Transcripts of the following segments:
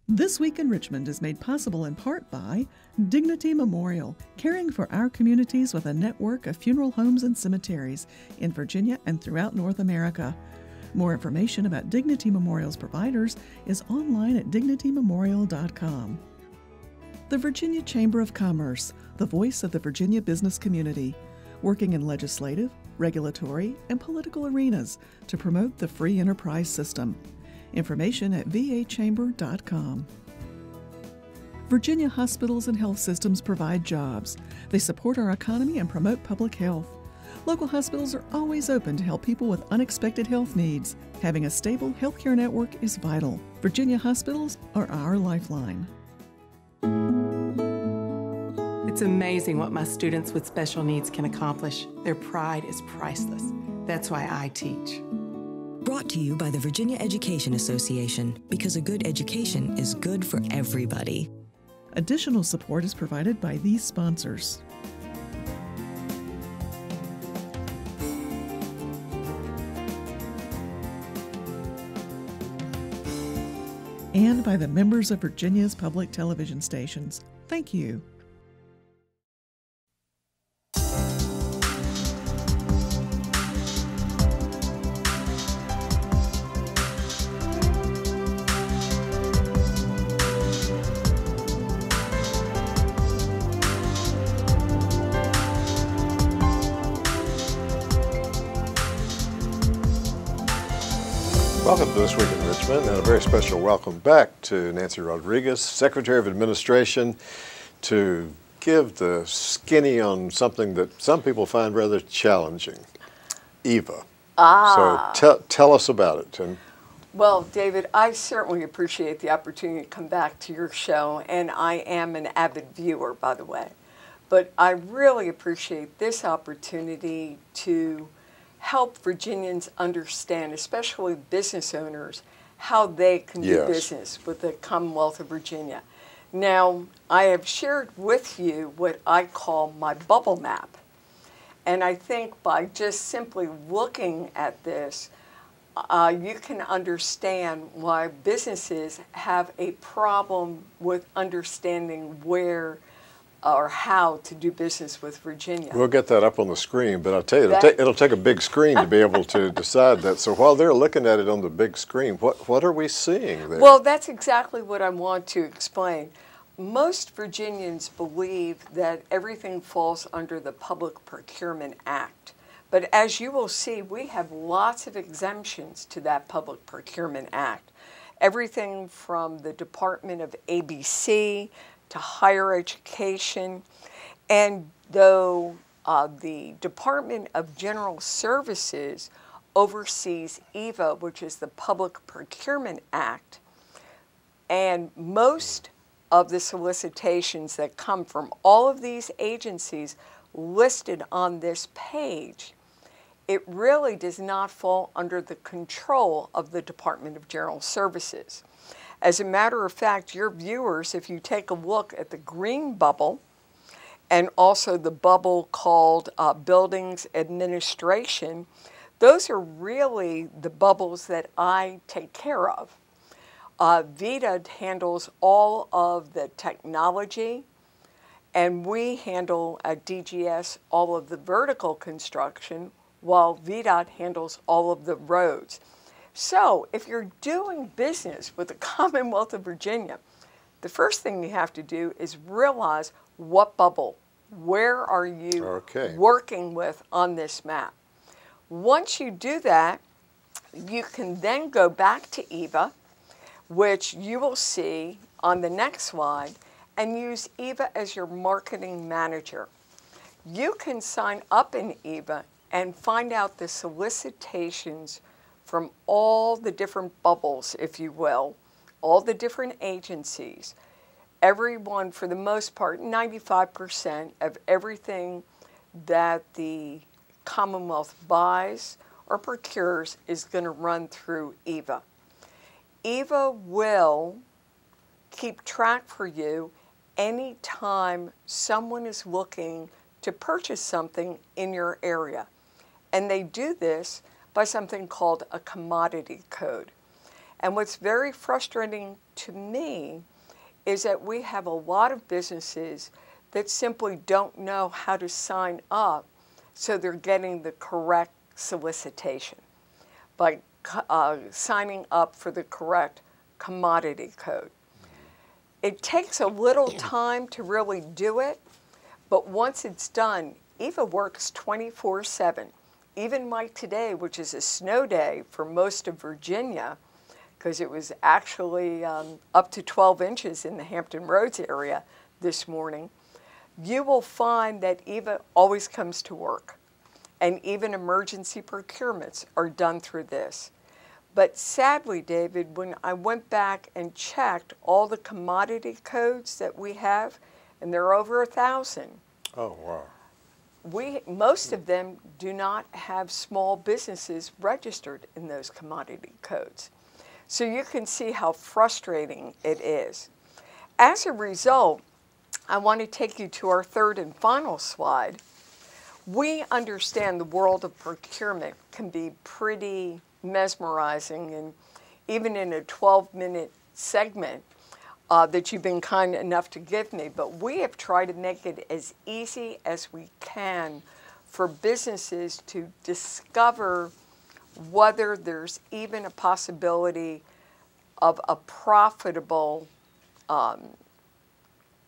This Week in Richmond is made possible in part by Dignity Memorial, caring for our communities with a network of funeral homes and cemeteries in Virginia and throughout North America. More information about Dignity Memorial's providers is online at dignitymemorial.com. The Virginia Chamber of Commerce, the voice of the Virginia business community, working in legislative, regulatory, and political arenas to promote the free enterprise system. Information at vachamber.com. Virginia hospitals and health systems provide jobs. They support our economy and promote public health. Local hospitals are always open to help people with unexpected health needs. Having a stable healthcare network is vital. Virginia hospitals are our lifeline. It's amazing what my students with special needs can accomplish. Their pride is priceless. That's why I teach. Brought to you by the Virginia Education Association, because a good education is good for everybody. Additional support is provided by these sponsors. And by the members of Virginia's public television stations. Thank you. Welcome to This Week in Richmond, and a very special welcome back to Nancy Rodrigues, Secretary of Administration, to give the skinny on something that some people find rather challenging, EVA. So tell us about it. Well, David, I certainly appreciate the opportunity to come back to your show, and I am an avid viewer, by the way. But I really appreciate this opportunity to help Virginians understand, especially business owners, how they can do business with the Commonwealth of Virginia. Now, I have shared with you what I call my bubble map. And I think by just simply looking at this, you can understand why businesses have a problem with understanding where or how to do business with Virginia. We'll get that up on the screen, but I'll tell you, it'll take a big screen to be able to decide that. So while they're looking at it on the big screen, what are we seeing there? Well, that's exactly what I want to explain. Most Virginians believe that everything falls under the Public Procurement Act. But as you will see, we have lots of exemptions to that Public Procurement Act. Everything from the Department of ABC to higher education. And though the Department of General Services oversees EVA, which is the Public Procurement Act, and most of the solicitations that come from all of these agencies listed on this page, it really does not fall under the control of the Department of General Services. As a matter of fact, your viewers, if you take a look at the green bubble and also the bubble called Buildings Administration, those are really the bubbles that I take care of. VITA handles all of the technology, and we handle at DGS all of the vertical construction, while VDOT handles all of the roads. So if you're doing business with the Commonwealth of Virginia, the first thing you have to do is realize what bubble, where are you working with on this map. Once you do that, you can then go back to EVA, which you will see on the next slide, and use EVA as your marketing manager. You can sign up in EVA and find out the solicitations from all the different bubbles, if you will, all the different agencies. Everyone, for the most part, 95% of everything that the Commonwealth buys or procures is going to run through EVA. EVA will keep track for you anytime someone is looking to purchase something in your area. And they do this by something called a commodity code. And what's very frustrating to me is that we have a lot of businesses that simply don't know how to sign up so they're getting the correct solicitation by signing up for the correct commodity code. It takes a little time to really do it, but once it's done, EVA works 24/7. Even like today, which is a snow day for most of Virginia, because it was actually up to 12 inches in the Hampton Roads area this morning, you will find that EVA always comes to work. And even emergency procurements are done through this. But sadly, David, when I went back and checked all the commodity codes that we have, and there are over 1,000. Oh, wow. Most of them do not have small businesses registered in those commodity codes. So you can see how frustrating it is. As a result, I want to take you to our third and final slide. We understand the world of procurement can be pretty mesmerizing, and even in a 12-minute segment that you've been kind enough to give me, but we have tried to make it as easy as we can for businesses to discover whether there's even a possibility of a profitable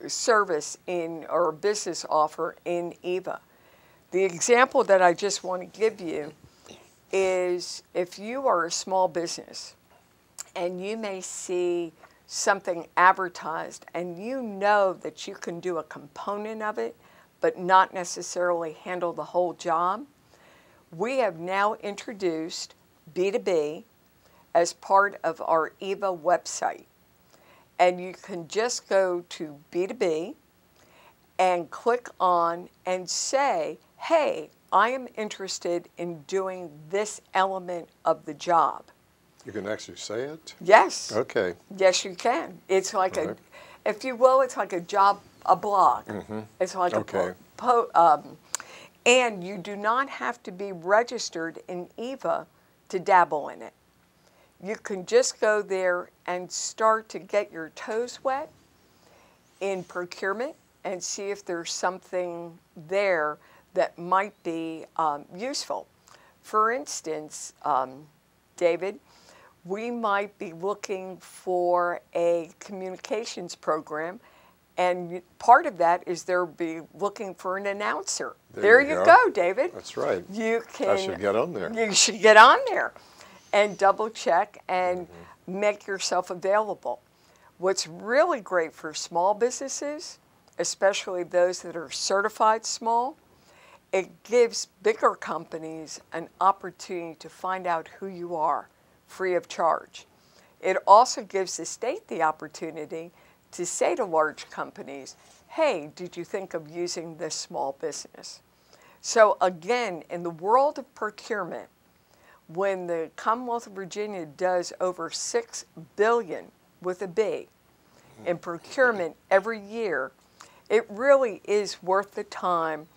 service or business offer in EVA. The example that I just want to give you is if you are a small business and you may see something advertised and you know that you can do a component of it but not necessarily handle the whole job, we have now introduced B2B as part of our EVA website. And you can just go to B2B and click on and say, hey, I am interested in doing this element of the job. You can actually say it? Yes. Okay. Yes, you can. It's like if you will, it's like a blog. Mm-hmm. It's like and you do not have to be registered in EVA to dabble in it. You can just go there and start to get your toes wet in procurement and see if there's something there that might be useful. For instance, David, we might be looking for a communications program, and part of that is they'll be looking for an announcer. There you go, David. That's right. You can. I should get on there. You should get on there and double check and make yourself available. What's really great for small businesses, especially those that are certified small, it gives bigger companies an opportunity to find out who you are free of charge. It also gives the state the opportunity to say to large companies, hey, did you think of using this small business? So again, in the world of procurement, when the Commonwealth of Virginia does over $6 billion with a B in procurement every year, it really is worth the time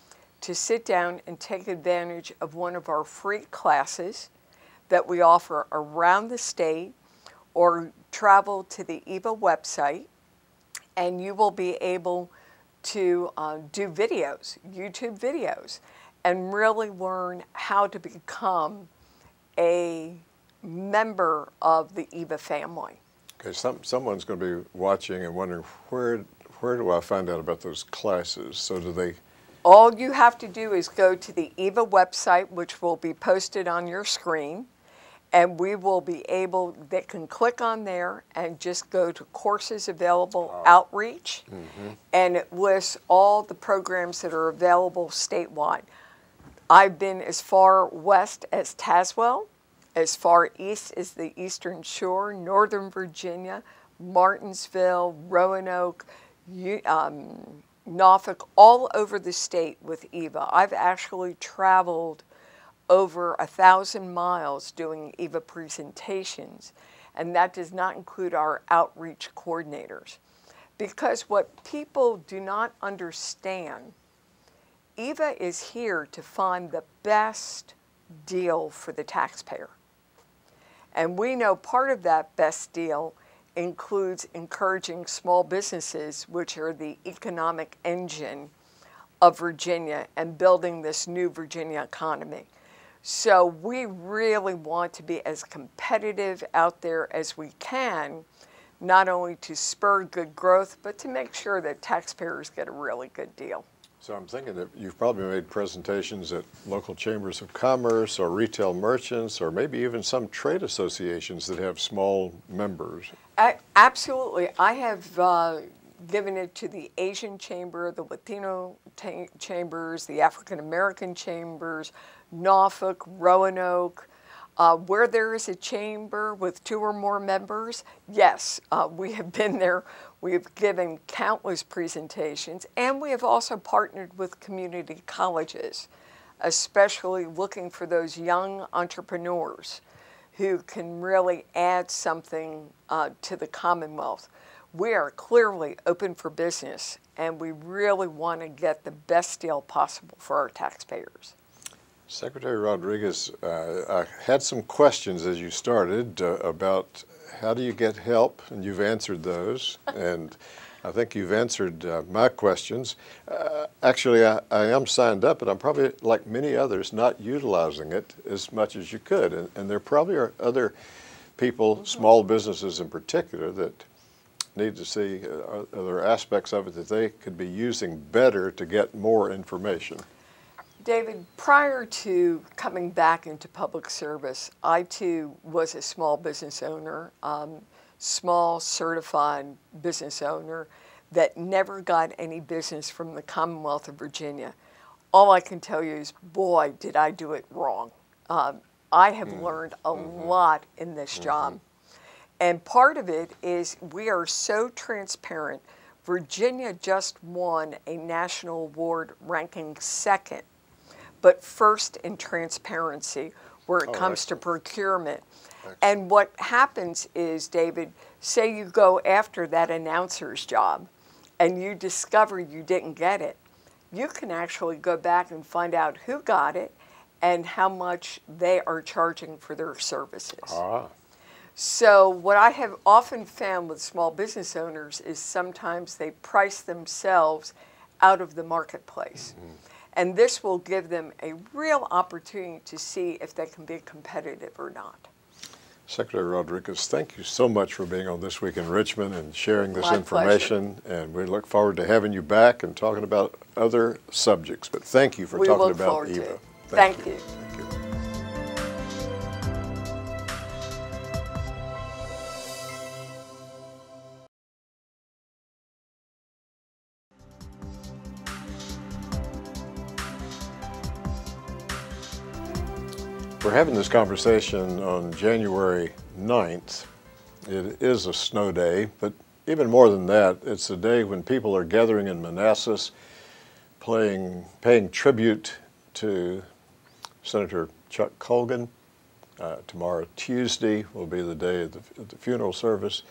to sit down and take advantage of one of our free classes that we offer around the state, or travel to the EVA website, and you will be able to do videos, YouTube videos, and really learn how to become a member of the EVA family. Okay, someone's going to be watching and wondering, where do I find out about those classes? So do they... All you have to do is go to the EVA website, which will be posted on your screen, and we will be able, they can click on there and just go to courses available outreach, and it lists all the programs that are available statewide. I've been as far west as Tazewell, as far east as the Eastern Shore, Northern Virginia, Martinsville, Roanoke, Norfolk, all over the state with EVA. I've actually traveled over 1,000 miles doing EVA presentations, and that does not include our outreach coordinators. Because what people do not understand, EVA is here to find the best deal for the taxpayer. And we know part of that best deal includes encouraging small businesses, which are the economic engine of Virginia, and building this new Virginia economy. So we really want to be as competitive out there as we can, not only to spur good growth, but to make sure that taxpayers get a really good deal. So I'm thinking that you've probably made presentations at local chambers of commerce or retail merchants or maybe even some trade associations that have small members. Absolutely. I have given it to the Asian Chamber, the Latino chambers, the African American chambers, Norfolk, Roanoke. Where there is a chamber with 2 or more members, yes, we have been there. We have given countless presentations, and we have also partnered with community colleges, especially looking for those young entrepreneurs who can really add something to the Commonwealth. We are clearly open for business, and we really want to get the best deal possible for our taxpayers. Secretary Rodrigues, I had some questions as you started about how do you get help, and you've answered those, and I think you've answered my questions. Actually, I am signed up, but I'm probably, like many others, not utilizing it as much as you could, and there probably are other people, small businesses in particular, that need to see other aspects of it that they could be using better to get more information. David, prior to coming back into public service, I too was a small business owner, small certified business owner that never got any business from the Commonwealth of Virginia. All I can tell you is, boy, did I do it wrong. I have learned a lot in this job. And part of it is we are so transparent. Virginia just won a national award ranking 2nd, but first in transparency where it comes to procurement. And what happens is, David, say you go after that announcer's job and you discover you didn't get it. You can actually go back and find out who got it and how much they are charging for their services. So what I have often found with small business owners is sometimes they price themselves out of the marketplace. And this will give them a real opportunity to see if they can be competitive or not. Secretary Rodrigues, thank you so much for being on This Week in Richmond and sharing this My information. pleasure. And we look forward to having you back and talking about other subjects. But thank you for We talking look about forward to EVA. it. Thank you. Thank you. We're having this conversation on January 9th. It is a snow day, but even more than that, it's a day when people are gathering in Manassas, paying tribute to Senator Chuck Colgan. Tomorrow, Tuesday, will be the day of the funeral service.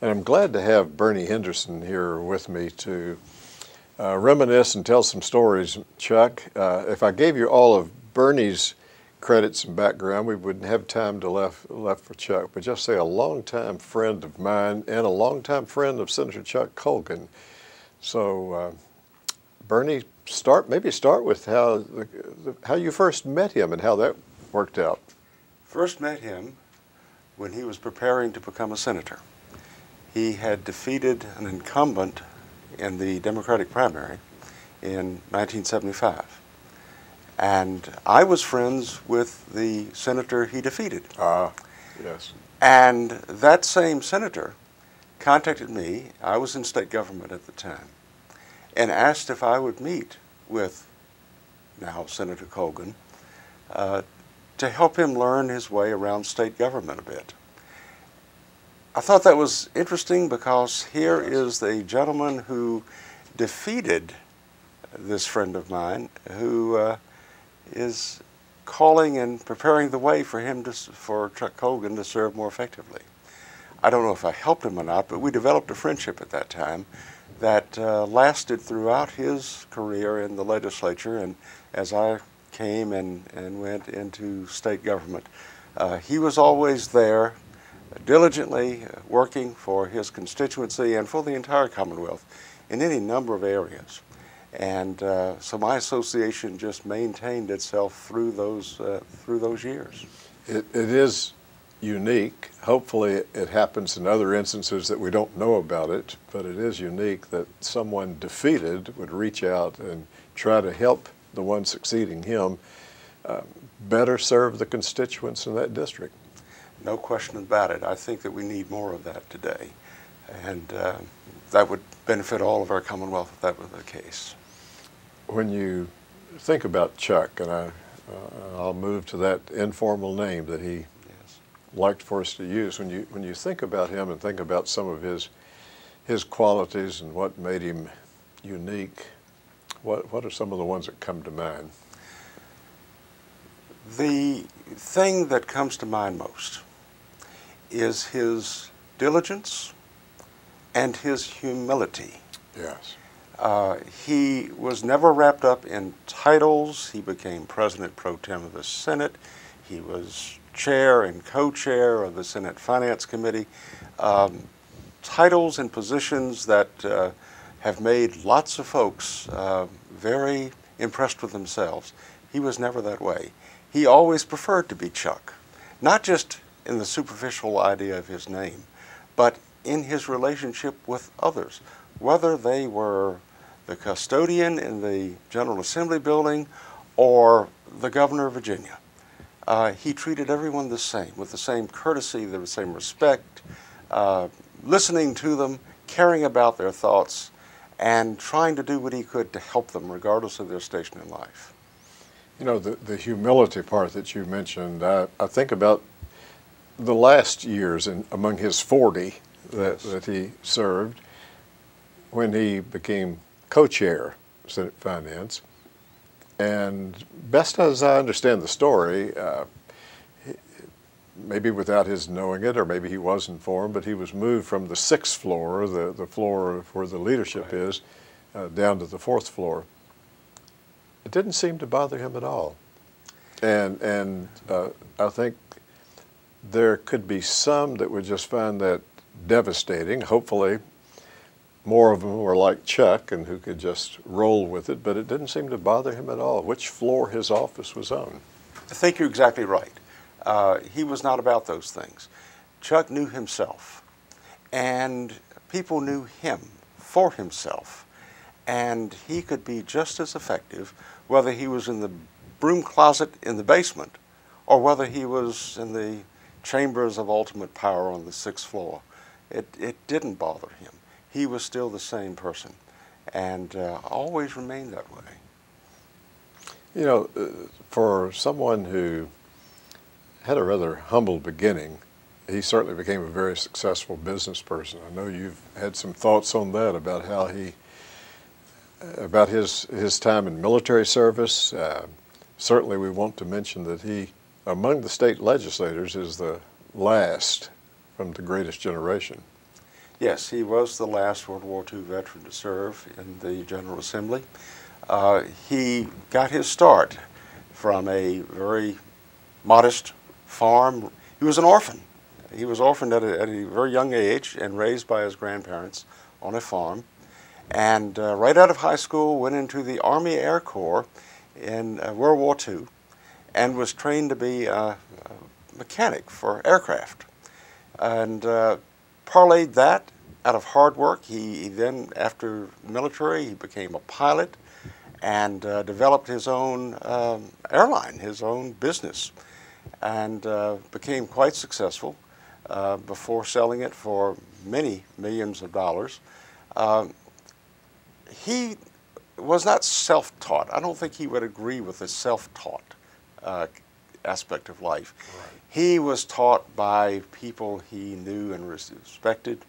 And I'm glad to have Bernie Henderson here with me to reminisce and tell some stories. Chuck, if I gave you all of Bernie's credits and background, we wouldn't have time to left for Chuck, but just say a longtime friend of mine and a longtime friend of Senator Chuck Colgan. So, Bernie, start with how you first met him and how that worked out. First met him when he was preparing to become a senator. He had defeated an incumbent in the Democratic primary in 1975. And I was friends with the senator he defeated. Yes. And that same senator contacted me, I was in state government at the time, and asked if I would meet with now Senator Colgan to help him learn his way around state government a bit. I thought that was interesting because here is the gentleman who defeated this friend of mine who is calling and preparing the way for him for Chuck Colgan to serve more effectively. I don't know if I helped him or not, but we developed a friendship at that time that lasted throughout his career in the legislature, and as I came and went into state government, He was always there, diligently working for his constituency and for the entire Commonwealth in any number of areas. And so my association just maintained itself through those years. It is unique. Hopefully it happens in other instances that we don't know about it, but it is unique that someone defeated would reach out and try to help the one succeeding him better serve the constituents in that district. No question about it. I think that we need more of that today, and that would benefit all of our Commonwealth if that were the case. When you think about Chuck, and I'll move to that informal name that he liked for us to use. When you think about him and think about some of his qualities and what made him unique, what are some of the ones that come to mind? The thing that comes to mind most is his diligence and his humility. Yes. He was never wrapped up in titles. He became President Pro Tem of the Senate. He was chair and co-chair of the Senate Finance Committee. Titles and positions that have made lots of folks very impressed with themselves. He was never that way. He always preferred to be Chuck, not just in the superficial idea of his name, but in his relationship with others, whether they were the custodian in the General Assembly building or the governor of Virginia. He treated everyone the same, with the same courtesy, the same respect, listening to them, caring about their thoughts, and trying to do what he could to help them, regardless of their station in life. You know, the humility part that you mentioned, I think about the last years among his 40 that he served, when he became co-chair of Senate Finance. And best as I understand the story, maybe without his knowing it, or maybe he was informed, but he was moved from the 6th floor, the floor where the leadership is, down to the 4th floor. It didn't seem to bother him at all. And I think there could be some that would just find that devastating. Hopefully more of them were like Chuck and who could just roll with it, but it didn't seem to bother him at all, which floor his office was on. I think you're exactly right. He was not about those things. Chuck knew himself, and people knew him for himself, and he could be just as effective whether he was in the broom closet in the basement or whether he was in the chambers of ultimate power on the 6th floor. It didn't bother him. He was still the same person, and always remained that way. You know, for someone who had a rather humble beginning, he certainly became a very successful business person. I know you've had some thoughts on that, about how about his time in military service. Certainly we want to mention that he, among the state legislators, is the last from the greatest generation. Yes, he was the last World War II veteran to serve in the General Assembly. He got his start from a very modest farm. He was an orphan. He was orphaned at a very young age and raised by his grandparents on a farm. And right out of high school, went into the Army Air Corps in World War II and was trained to be a mechanic for aircraft. And parlayed that out of hard work. He then, after military, he became a pilot and developed his own airline, his own business, and became quite successful before selling it for many millions of dollars. He was not self-taught. I don't think he would agree with the self-taught aspect of life. Right. He was taught by people he knew and respected,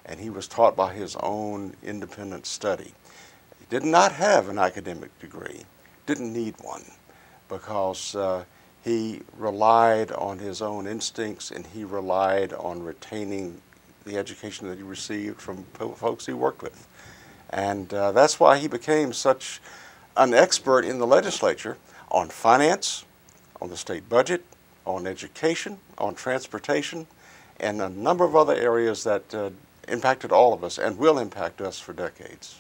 and he was taught by his own independent study. He did not have an academic degree, didn't need one, because he relied on his own instincts, and he relied on retaining the education that he received from folks he worked with. And that's why he became such an expert in the legislature on finance, on the state budget, on education, on transportation, and a number of other areas that impacted all of us and will impact us for decades.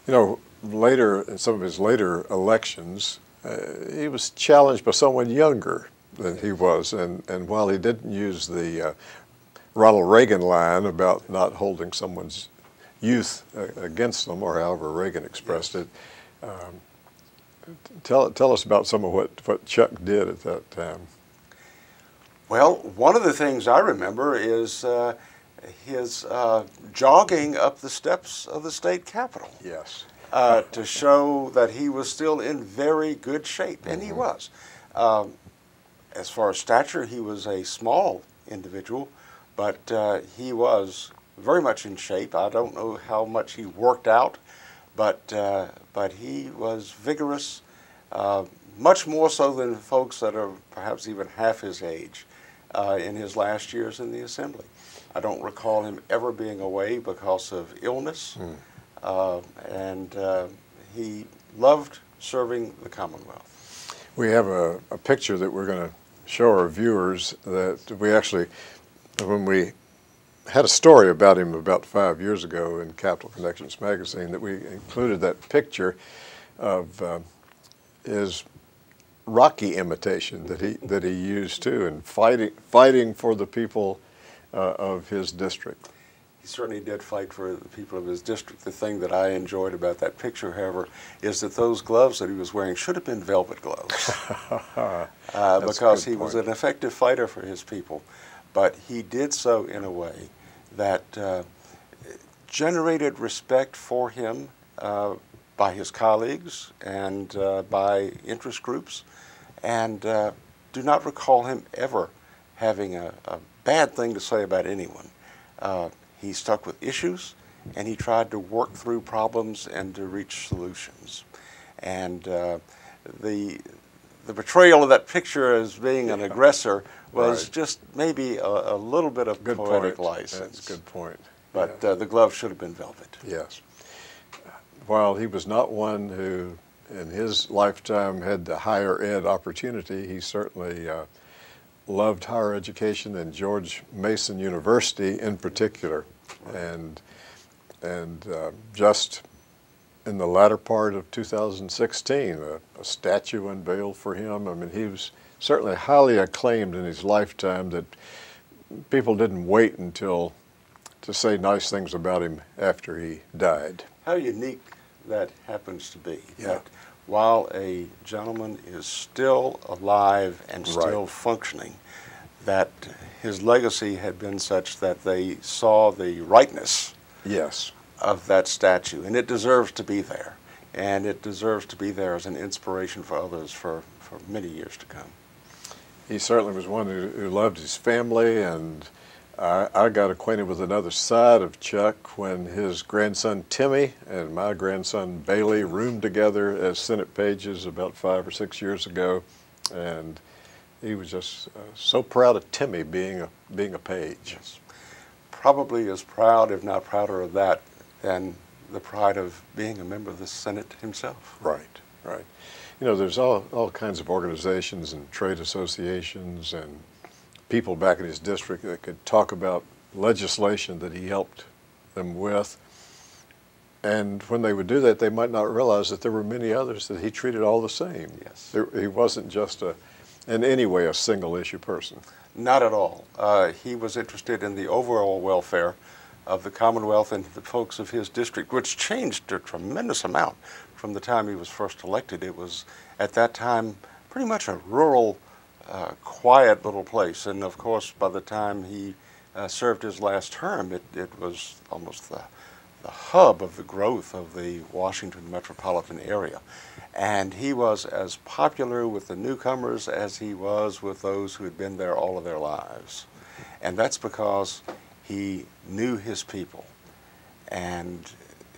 You know, later, in some of his later elections, he was challenged by someone younger than he was, and while he didn't use the Ronald Reagan line about not holding someone's youth against them, or however Reagan expressed it, tell us about some of what Chuck did at that time. Well, one of the things I remember is his jogging up the steps of the state capitol. Yes. To show that he was still in very good shape, and he was. As far as stature, he was a small individual, but he was very much in shape. I don't know how much he worked out, but he was vigorous, much more so than folks that are perhaps even half his age in his last years in the Assembly. I don't recall him ever being away because of illness, and he loved serving the Commonwealth. We have a picture that we're going to show our viewers that we actually, when we had a story about him about 5 years ago in Capital Connections magazine, that we included that picture of his Rocky imitation that he used too, and fighting for the people of his district. He certainly did fight for the people of his district. The thing that I enjoyed about that picture, however, is that those gloves that he was wearing should have been velvet gloves because he was an effective fighter for his people. But he did so in a way that generated respect for him by his colleagues and by interest groups, and do not recall him ever having a bad thing to say about anyone. He stuck with issues, and he tried to work through problems and to reach solutions. And the portrayal of that picture as being an aggressor was just maybe a little bit of poetic license. That's a good point. But the glove should have been velvet. Yes. While he was not one who, in his lifetime, had the higher ed opportunity, he certainly loved higher education and George Mason University in particular. And just in the latter part of 2016, a statue unveiled for him. I mean, he was certainly highly acclaimed in his lifetime, that people didn't wait until to say nice things about him after he died. How unique that happens to be. Yeah. That while a gentleman is still alive and still functioning, that his legacy had been such that they saw the rightness of that statue, and it deserves to be there. And it deserves to be there as an inspiration for others for many years to come. He certainly was one who loved his family, and I got acquainted with another side of Chuck when his grandson Timmy and my grandson Bailey roomed together as Senate pages about 5 or 6 years ago, and he was just so proud of Timmy being a page. Yes. Probably as proud, if not prouder of that, than the pride of being a member of the Senate himself. Right, right. You know, there's all kinds of organizations and trade associations and people back in his district that could talk about legislation that he helped them with. And when they would do that, they might not realize that there were many others that he treated all the same. Yes. He wasn't just in any way a single issue person. Not at all. He was interested in the overall welfare of the Commonwealth and the folks of his district, which changed a tremendous amount from the time he was first elected. It was, at that time, pretty much a rural, quiet little place. And of course, by the time he served his last term, it was almost the hub of the growth of the Washington metropolitan area. And he was as popular with the newcomers as he was with those who had been there all of their lives. And that's because he knew his people, and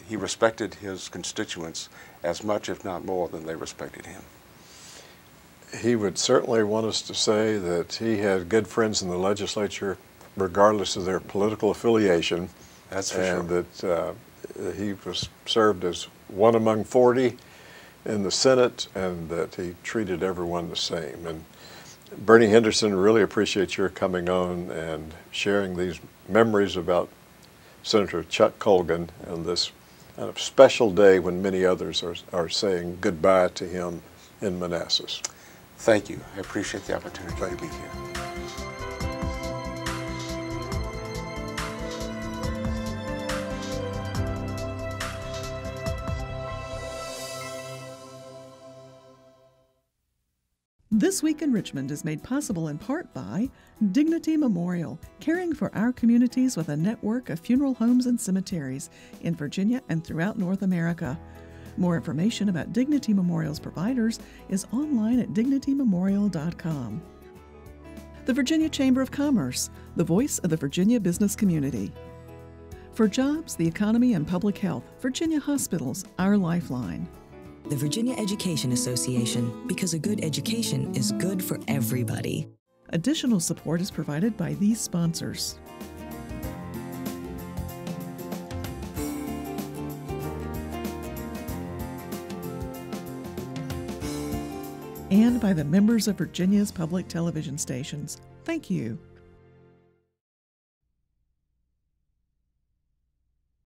he respected his constituents as much, if not more, than they respected him. He would certainly want us to say that he had good friends in the legislature regardless of their political affiliation. That's for sure. And that he was served as one among 40 in the Senate, and that he treated everyone the same. And Bernie Henderson, really appreciate your coming on and sharing these memories about Senator Chuck Colgan on this kind of special day when many others are saying goodbye to him in Manassas. Thank you. I appreciate the opportunity to be here. This Week in Richmond is made possible in part by Dignity Memorial, caring for our communities with a network of funeral homes and cemeteries in Virginia and throughout North America. More information about Dignity Memorial's providers is online at dignitymemorial.com. The Virginia Chamber of Commerce, the voice of the Virginia business community. For jobs, the economy, and public health, Virginia Hospitals, our lifeline. The Virginia Education Association, because a good education is good for everybody. Additional support is provided by these sponsors. And by the members of Virginia's public television stations. Thank you.